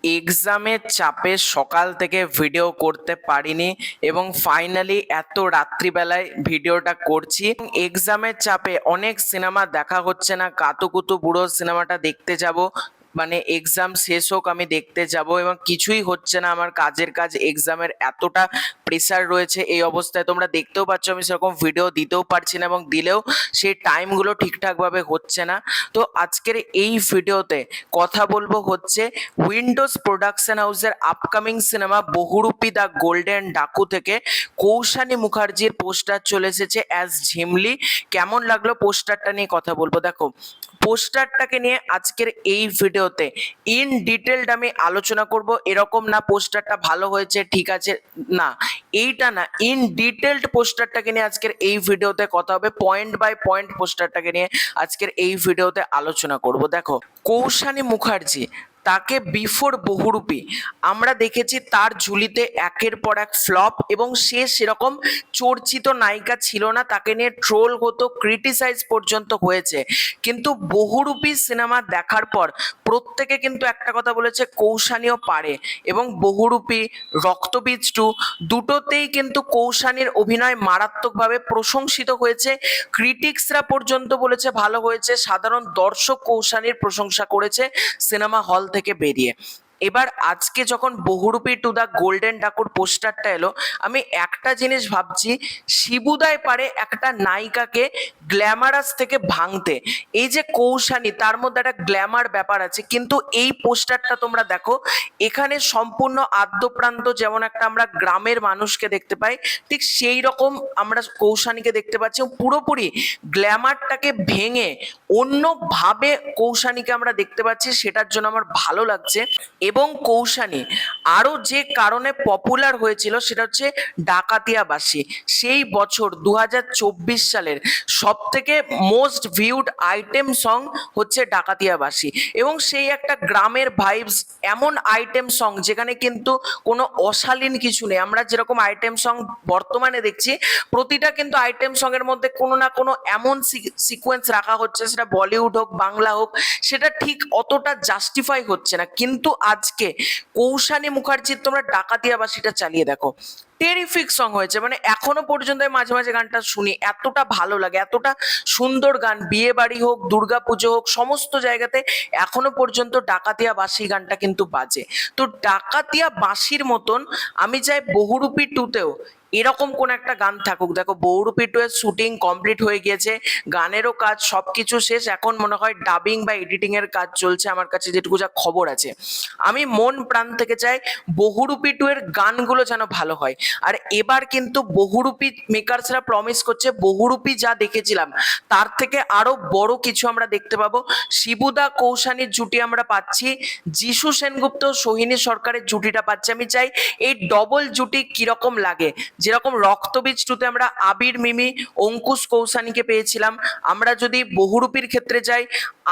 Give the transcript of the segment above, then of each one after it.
এক্সামের চাপে সকাল থেকে ভিডিও করতে পারিনি এবং ফাইনালি এত রাত্রিবেলায় ভিডিওটা করছি। এক্সামের চাপে অনেক সিনেমা দেখা হচ্ছে না, কাতুকুতু বুড়ো সিনেমাটা দেখতে যাব, মানে এক্সাম শেষ হোক আমি দেখতে যাব, এবং কিছুই হচ্ছে না। আমার কাজের কাজ, এক্সামের এতটা প্রেসার রয়েছে, এই অবস্থায় তোমরা দেখতেও পাচ্ছ আমি সেরকম ভিডিও দিতেও পারছি না, এবং দিলেও সেই টাইমগুলো ঠিকঠাকভাবে হচ্ছে না। তো আজকের এই ভিডিওতে কথা বলবো হচ্ছে উইন্ডোজ প্রোডাকশন হাউসের upcoming cinema Bahurupi the golden Daku থেকে কৌশানী মুখার্জির পোস্টার চলে এসেছে অ্যাজ ঝিমলি। কেমন লাগলো পোস্টারটা নিয়ে কথা বলবো। দেখো, পোস্টারটাকে নিয়ে আজকের এই ভিডিওতে ইন ডিটেলড আমি আলোচনা করব। এরকম না পোস্টারটা ভালো হয়েছে ঠিক আছে, না এইটা না, ইন ডিটেলড পোস্টারটাকে নিয়ে আজকের এই ভিডিওতে কথা হবে। পয়েন্ট বাই পয়েন্ট পোস্টারটাকে নিয়ে আজকের এই ভিডিওতে আলোচনা করব। দেখো, কৌশানী মুখার্জি, তাকে বিফোর বহুরূপী আমরা দেখেছি তার ঝুলিতে একের পর এক ফ্লপ, এবং সে সেরকম চর্চিত নায়িকা ছিল না, তাকে নিয়ে ট্রোল হতো, ক্রিটিসাইজ পর্যন্ত হয়েছে। কিন্তু বহুরূপী সিনেমা দেখার পর প্রত্যেকে কিন্তু একটা কথা বলেছে, কৌশানীও পারে। এবং বহুরূপী, রক্তবীজ 2 দুটোতেই কিন্তু কৌশানীর অভিনয় মারাত্মকভাবে প্রশংসিত হয়েছে। ক্রিটিক্সরা পর্যন্ত বলেছে ভালো হয়েছে, সাধারণ দর্শক কৌশানীর প্রশংসা করেছে সিনেমা হল থেকে বেরিয়ে। এবার আজকে যখন বহুরূপী টু দ্য গোল্ডেন ডাকুর পোস্টারটা এলো, আমি একটা জিনিস ভাবছি, শিবুদায় পারে একটা নায়িকাকে গ্ল্যামারাস থেকে ভাঙতে। এই যে কৌশানী, তার মধ্যে একটা গ্ল্যামার ব্যাপার আছে, কিন্তু এই পোস্টারটা তোমরা দেখো, এখানে সম্পূর্ণ আদ্যপ্রান্ত যেমন একটা আমরা গ্রামের মানুষকে দেখতে পাই, ঠিক সেই রকম আমরা কৌশানীকে দেখতে পাচ্ছি। পুরোপুরি গ্ল্যামারটাকে ভেঙে অন্যভাবে কৌশানীকে আমরা দেখতে পাচ্ছি, সেটার জন্য আমার ভালো লাগছে। এবং কৌশানী আরো যে কারণে পপুলার হয়েছিল সেটা হচ্ছে ডাকাতিয়াবাসী। সেই বছর 2024 সালের সব থেকে মোস্ট ভিউড আইটেম সং হচ্ছে ডাকাতিয়াবাসী, এবং সেই একটা গ্রামের ভাইবস, এমন আইটেম সং যেখানে কিন্তু কোনো অশালীন কিছু নেই। আমরা যেরকম আইটেম সং বর্তমানে দেখছি, প্রতিটা কিন্তু আইটেম সং এর মধ্যে কোনো না কোনো এমন সিকোয়েন্স রাখা হচ্ছে, সেটা বলিউড হোক বাংলা হোক, সেটা ঠিক অতটা জাস্টিফাই হচ্ছে না। কিন্তু আজকে কৌশানী মুখার্জির তোমরা ডাকাতিয়াবাসীটা চালিয়ে দেখো, টেরিফিক সং হয়েছে। মানে এখনো পর্যন্ত মাঝে মাঝে গানটা শুনি, এতটা ভালো লাগে, এতটা সুন্দর গান। বিয়ে বাড়ি হোক, দুর্গা পুজো হোক, সমস্ত জায়গাতে এখনো পর্যন্ত ডাকাতিয়া বাঁশি গানটা কিন্তু বাজে। তো ডাকাতিয়া বাঁশির মতন আমি চাই বহুরূপী 2তেও এরকম কোন একটা গান থাকুক। দেখো, বহুরূপী 2 এর শুটিং কমপ্লিট হয়ে গিয়েছে, গানেরও কাজ সবকিছু শেষ, এখন মনে হয় ডাবিং বা এডিটিং এর কাজ চলছে, আমার কাছে যেটুকু যা খবর আছে। আমি মন প্রাণ থেকে চাই বহুরূপী 2 এর গানগুলো যেন ভালো হয়। আর এবার কিন্তু বহুরূপী মেকার্সরা প্রমিস করছে, বহুরূপী যা দেখেছিলাম তার থেকে আরো বড় কিছু আমরা দেখতে পাবো। শিবুদা কৌশানীর জুটি আমরা পাচ্ছি, যিশু সেনগুপ্ত সোহিনী সরকারের জুটিটা পাচ্ছি। আমি চাই এই ডবল জুটি কিরকম লাগে। যেরকম রক্তবীজ 2তে আমরা আবির মিমি অঙ্কুশ কৌশানীকে পেয়েছিলাম, আমরা যদি বহুরূপীর ক্ষেত্রে যাই,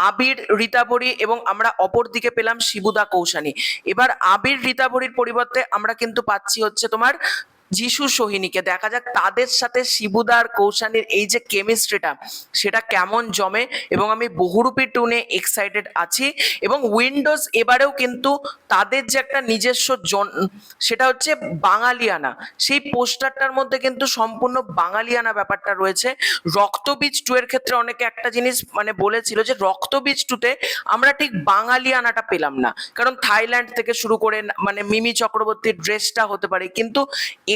আবির রীতাভরি, এবং আমরা অপর দিকে পেলাম শিবুদা কৌশানী। এবার আবির রীতাভরির পরিবর্তে আমরা কিন্তু পাচ্ছি হচ্ছে তোমার যিশু সোহিনীকে। দেখা যাক তাদের সাথে শিবুদার কৌশানীর এই যে কেমিস্ট্রিটা, সেটা কেমন জমে। এবং আমি বহুরূপী 2 নিয়ে এক্সাইটেড আছি। এবং উইন্ডোজ এবারেও কিন্তু তাদের যে একটা নিজস্ব সেটা হচ্ছে বাঙালিয়ানা, সেই পোস্টারটার মধ্যে কিন্তু সম্পূর্ণ বাঙালিয়ানা ব্যাপারটা রয়েছে। রক্তবীজ 2 এর ক্ষেত্রে অনেকে একটা জিনিস মানে বলেছিল যে রক্তবীজ 2তে আমরা ঠিক বাঙালিয়ানাটা পেলাম না, কারণ থাইল্যান্ড থেকে শুরু করে মানে মিমি চক্রবর্তীর ড্রেসটা হতে পারে। কিন্তু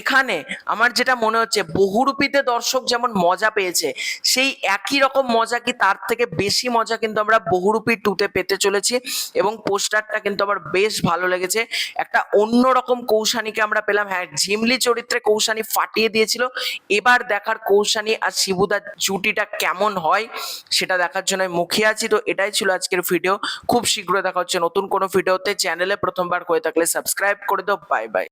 এখানে আমার যেটা মনে হচ্ছে, বহুরূপীতে দর্শক যেমন মজা পেয়েছে, সেই একই রকম মজা কি তার থেকে বেশি মজা কিন্তু আমরা বহুরূপী 2তে পেতে চলেছি। এবং পোস্টারটা কিন্তু আমার বেশ ভালো লেগেছে, একটা অন্যরকম কৌশানীকে আমরা পেলাম। হ্যাঁ, ঝিমলি চরিত্রে কৌশানী ফাটিয়ে দিয়েছিল, এবার দেখার কৌশানী আর শিবুদার জুটিটা কেমন হয় সেটা দেখার জন্য মুখিয়ে আছি। তো এটাই ছিল আজকের ভিডিও, খুব শীঘ্রই দেখা হচ্ছে নতুন কোনো ভিডিওতে। চ্যানেলে প্রথমবার হয়ে থাকলে সাবস্ক্রাইব করে দাও। Bye bye.